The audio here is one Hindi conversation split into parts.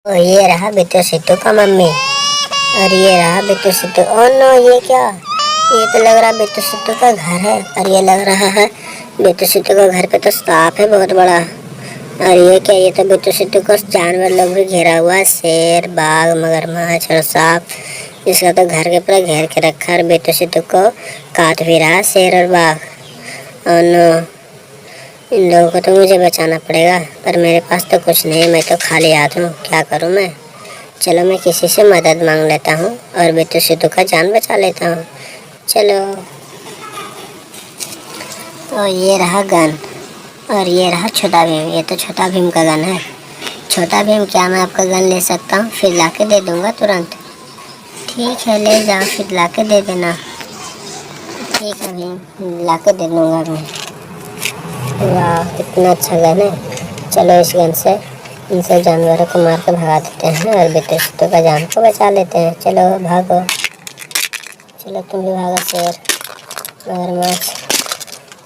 और ये रहा बिट्टू सिट्टू का मम्मी। और ये रहा बिट्टू सिट्टू। ओ नो, ये क्या? ये तो लग रहा बिट्टू सिट्टू का घर है। और ये लग रहा है बिट्टू सिट्टू का घर पे तो सांप है बहुत बड़ा। और ये क्या? ये तो बिट्टू सिट्टू को जानवर लोग भी घेरा हुआ है, शेर, बाघ, मगरमच्छ और सांप। इसका तो घर के पूरा घेर के रखा है और बिट्टू सिट्टू को काट भी रहा है शेर और बाघ। और नो, इन लोगों को तो मुझे बचाना पड़ेगा, पर मेरे पास तो कुछ नहीं, मैं तो खाली हाथ हूँ। क्या करूँ मैं? चलो मैं किसी से मदद मांग लेता हूँ और बिट्टू सिट्टू का जान बचा लेता हूँ। चलो। और ये रहा गन। और ये रहा छोटा भीम। ये तो छोटा भीम का गन है। छोटा भीम, क्या मैं आपका गन ले सकता हूँ? फिर ला के दे दूँगा तुरंत। ठीक है, ले जाओ, फिर ला के दे देना। ठीक है भीम, ला के दे दूँगा मैं। वाह, कितना अच्छा गन है। चलो इस गन से इन सब जानवरों को मार के भगा देते हैं और बिट्टू सिट्टू का जान को बचा लेते हैं। चलो भागो, चलो तुम भी भागो शेर, मगरमच्छ,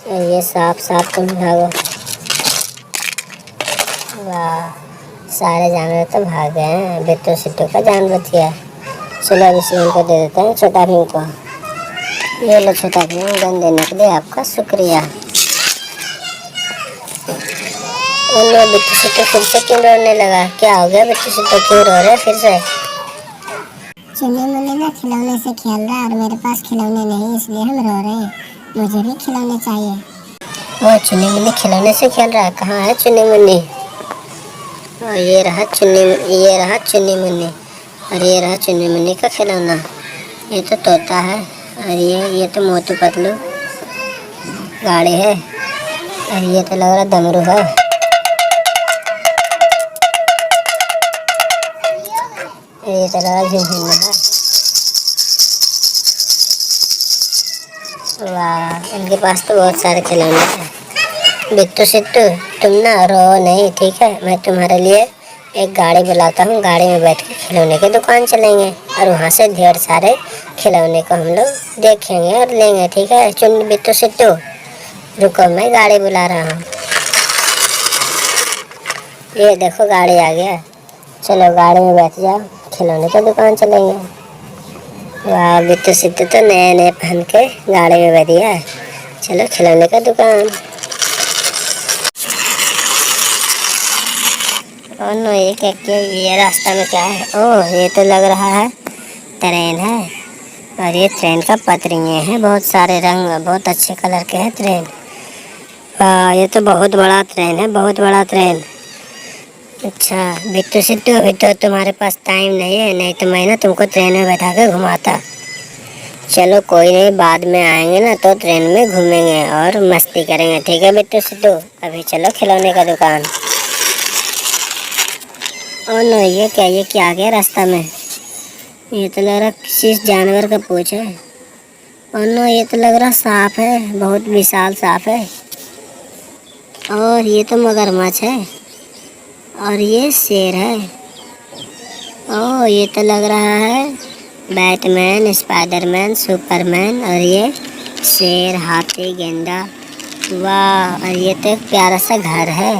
ये सांप तुम भी भागो। वाह, सारे जानवर तो भाग गए हैं, बिट्टू सिट्टू का जान बच गया। चलो अब इस गन को दे देते हैं छोटा भीम को। ये लो छोटा भीम, गन देने के लिए आपका शुक्रिया। लो, बिट्टू सिट्टू फिर से क्यों रोने लगा? क्या हो गया बिट्टू सिट्टू, क्यों रो रहे फिर से? चुन्नी मुन्नी ना खिलौने से खेल रहा है और मेरे पास खिलौने नहीं, इसलिए हम रो रहे हैं। मुझे भी खिलौने चाहिए। वो चुन्नी मुन्नी खिलौने से खेल रहा है? कहाँ है चुन्नी मुन्नी? और ये रहा चुन्नी मुन्नी। और ये रहा चुन्नी मुन्नी का खिलौना। ये तो तोता है। और ये तो मोटू पतलू गाड़ी है। और ये तो लग रहा डमरू है। ये तो लग रहा झुनझुना है। वाह, इनके पास तो बहुत सारे खिलौने हैं। बिट्टू सिट्टू, तुम ना रो नहीं, ठीक है? मैं तुम्हारे लिए एक गाड़ी बुलाता हूँ, गाड़ी में बैठ के खिलौने की दुकान चलेंगे और वहाँ से ढेर सारे खिलौने को हम लोग देखेंगे और लेंगे, ठीक है? चुन बिट्टू सिट्टू, रुको, मैं गाड़ी बुला रहा हूँ। ये देखो गाड़ी आ गया। चलो गाड़ी में बैठ जाओ, खिलौने की दुकान चलेंगे। वाह, बिट्टू सिट्टू तो नए नए पहन के गाड़ी में बैठ गया। चलो खिलौने का दुकान। ओह नो, ये क्या? ये रास्ता में क्या है? ओह, ये तो लग रहा है ट्रेन है। और ये ट्रेन का पटरियाँ हैं, बहुत सारे रंग, बहुत अच्छे कलर के हैं ट्रेन। वाह, ये तो बहुत बड़ा ट्रेन है, बहुत बड़ा ट्रेन। अच्छा बिट्टू सिट्टू, अभी तो तुम्हारे पास टाइम नहीं है, नहीं तो मैं ना तुमको ट्रेन में बैठा के घुमाता। चलो कोई नहीं, बाद में आएंगे ना तो ट्रेन में घूमेंगे और मस्ती करेंगे, ठीक है बिट्टू सिट्टू? अभी चलो खिलौने का दुकान। ओह नो, ये क्या आ गया रास्ता में? ये तो लग रहा किसी जानवर का पूंछ है। ओह नो, ये तो लग रहा सांप है, बहुत विशाल सांप है। और ये तो मगरमच्छ है। और ये शेर है। ओह, ये तो लग रहा है बैटमैन, स्पाइडरमैन, सुपरमैन। और ये शेर, हाथी, गेंडा। वाह, और ये तो एक प्यारा सा घर है।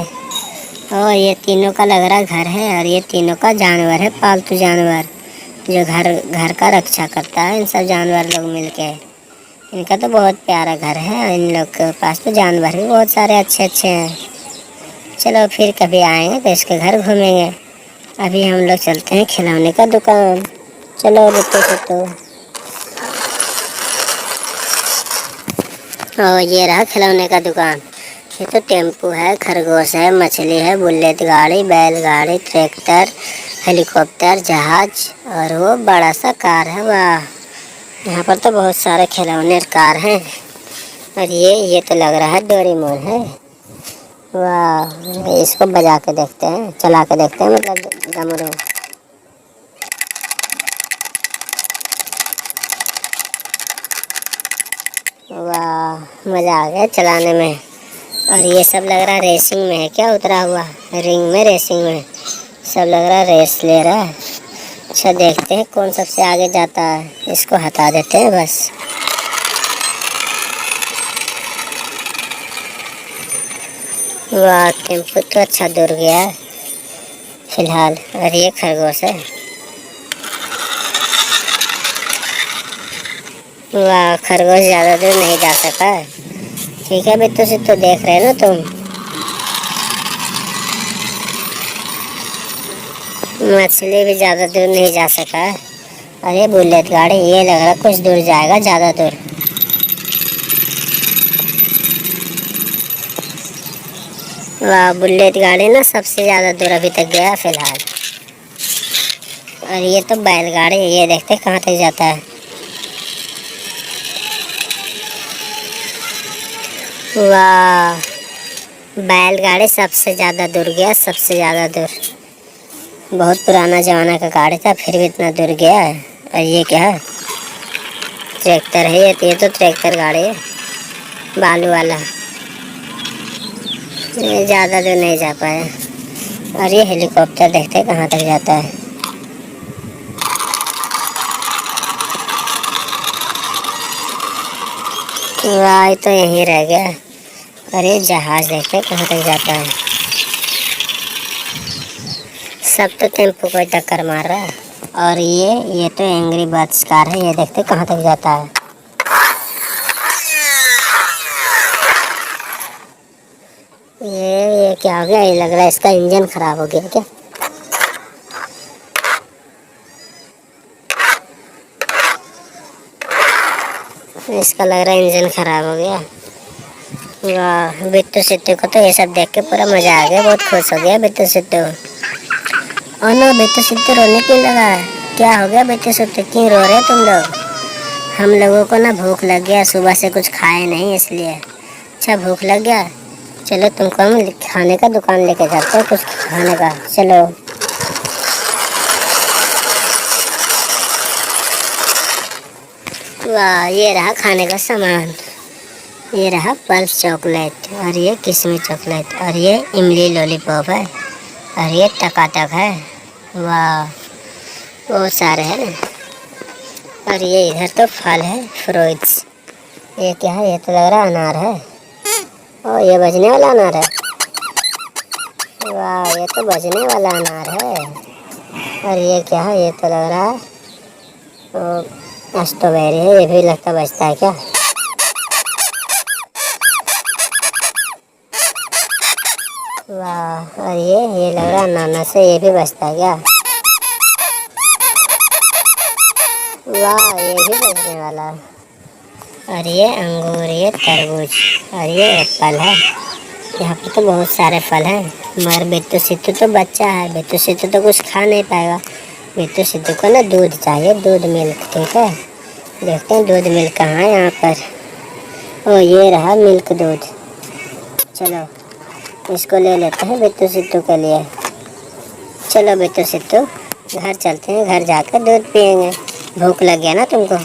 और ये तीनों का लग रहा घर है। और ये तीनों का जानवर है, पालतू जानवर, जो घर का रक्षा करता है, इन सब जानवर लोग मिलके। इनका तो बहुत प्यारा घर है। इन लोग के पास तो जानवर भी बहुत सारे अच्छे अच्छे हैं। चलो फिर कभी आएंगे तो इसके घर घूमेंगे। अभी हम लोग चलते हैं खिलौने का दुकान। चलो बिट्टू सिट्टू। और ये रहा खिलौने का दुकान। ये तो टेम्पू है, खरगोश है, मछली है, बुलेट गाड़ी, बैलगाड़ी, ट्रैक्टर, हेलीकॉप्टर, जहाज और वो बड़ा सा कार है। वाह, यहाँ पर तो बहुत सारे खिलौने कार हैं। और ये तो लग रहा है डोरेमोन है। वाह, इसको बजा के देखते हैं, चला के देखते हैं, मतलब डमरू। वाह, मज़ा आ गया चलाने में। और ये सब लग रहा रेसिंग में है, क्या उतरा हुआ रिंग में, रेसिंग में सब लग रहा रेस ले रहा है। अच्छा देखते हैं कौन सबसे आगे जाता है, इसको हटा देते हैं बस। वाह, टेम्पो तो अच्छा दूर गया है। फिलहाल। और ये खरगोश है। वाह, खरगोश ज़्यादा दूर नहीं जा सका। ठीक है बिट्टू सिट्टू, देख रहे हो ना तुम। मछली भी ज़्यादा दूर नहीं जा सका। और ये बुलेट गाड़ी, ये लग रहा कुछ दूर जाएगा, ज़्यादा दूर। वाह, बुलेट गाड़ी ना सबसे ज़्यादा दूर अभी तक गया फिलहाल। और ये तो बैलगाड़ी, ये देखते कहाँ तक जाता है। वाह, बैलगाड़ी सबसे ज़्यादा दूर गया, सबसे ज़्यादा दूर। बहुत पुराना ज़माना का गाड़ी था, फिर भी इतना दूर गया है। और ये क्या है? ट्रैक्टर है। ये तो ट्रैक्टर गाड़ी है, बालू वाला। ये ज़्यादा दूर नहीं जा पाया। और ये हेलीकॉप्टर देखते कहाँ तक जाता है। वाह, तो यहीं रह गया। और ये जहाज देखते कहाँ तक जाता है। सब तो टेम्पो को टक्कर मार रहा है। और ये तो एंग्री बर्ड्स कार है, ये देखते कहाँ तक जाता है। ये क्या हो गया? ये लग रहा है इसका इंजन खराब हो गया क्या? इसका लग रहा है इंजन खराब हो गया। वाह, बिट्टू सिट्टू को तो ये सब देख के पूरा मजा आ गया, बहुत खुश हो गया बिट्टू सिट्टू। और ना, बिट्टू सिट्टू रोने क्यों लगा? क्या हो गया बिट्टू सिट्टू, क्यों रो रहे तुम लोग? हम लोगों को ना भूख लग गया, सुबह से कुछ खाए नहीं इसलिए। अच्छा, भूख लग गया, चलो तुमको हम खाने का दुकान लेके जाते हैं, कुछ खाने का। चलो। वाह, ये रहा खाने का सामान। ये रहा पल्स चॉकलेट, और ये किशमिश चॉकलेट, और ये इमली लॉलीपॉप है, और ये टकाटक है। वाह, बहुत सारे हैं ना। और ये इधर तो फल है, फ्रूट्स। ये क्या है? ये तो लग रहा अनार है। और ये बजने वाला अनार है। वाह, ये तो बजने वाला अनार है। और ये क्या है? ये तो लग रहा है स्ट्रॉबेरी है, ये भी लगता बजता है क्या? वाह, और ये लग रहा अनानास है, ये भी बजता है क्या? वाह, ये भी बजने वाला। और ये अंगूर, ये तरबूज, और ये एप्पल है। यहाँ पर तो बहुत सारे फल हैं, मगर बिट्टू सिट्टू तो बच्चा है, बिट्टू सिट्टू तो कुछ खा नहीं पाएगा। बिट्टू सिट्टू को ना दूध चाहिए, दूध मिल्क। ठीक है, देखते हैं दूध मिल्क कहाँ है यहाँ पर। ओ, ये रहा मिल्क दूध। चलो इसको ले लेते हैं बिट्टू सिट्टू के लिए। चलो बिट्टू सिट्टू, घर चलते हैं, घर जाकर दूध पियेंगे। भूख लग गया ना तुमको?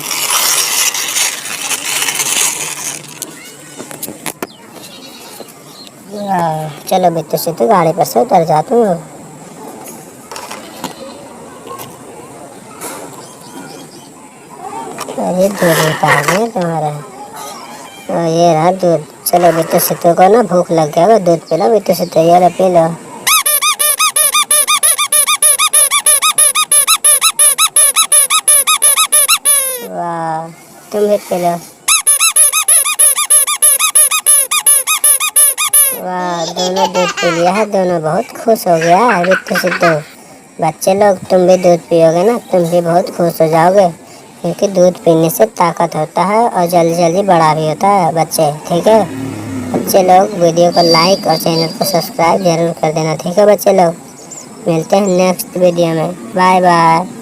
चलो बिट्टू सिट्टू, गाड़ी पर से उतर जा तुम। ये दूध उतार गए तुम्हारा। और ये रहा दूध। चलो बिट्टू सिट्टू को ना भूख लग गया होगा, दूध पिला बिट्टू सिट्टू, ये लो पी लो। वाह, तुम भी पी लो। वाह, दोनों दूध पी लिया है, दोनों बहुत खुश हो गया है बिट्टू सिट्टू। बच्चे लोग, तुम भी दूध पियोगे ना, तुम भी बहुत खुश हो जाओगे, क्योंकि दूध पीने से ताकत होता है और जल्दी जल्दी बड़ा भी होता है बच्चे। ठीक है बच्चे लोग, वीडियो को लाइक और चैनल को सब्सक्राइब जरूर कर देना। ठीक है बच्चे लोग, मिलते हैं नेक्स्ट वीडियो में। Bye bye.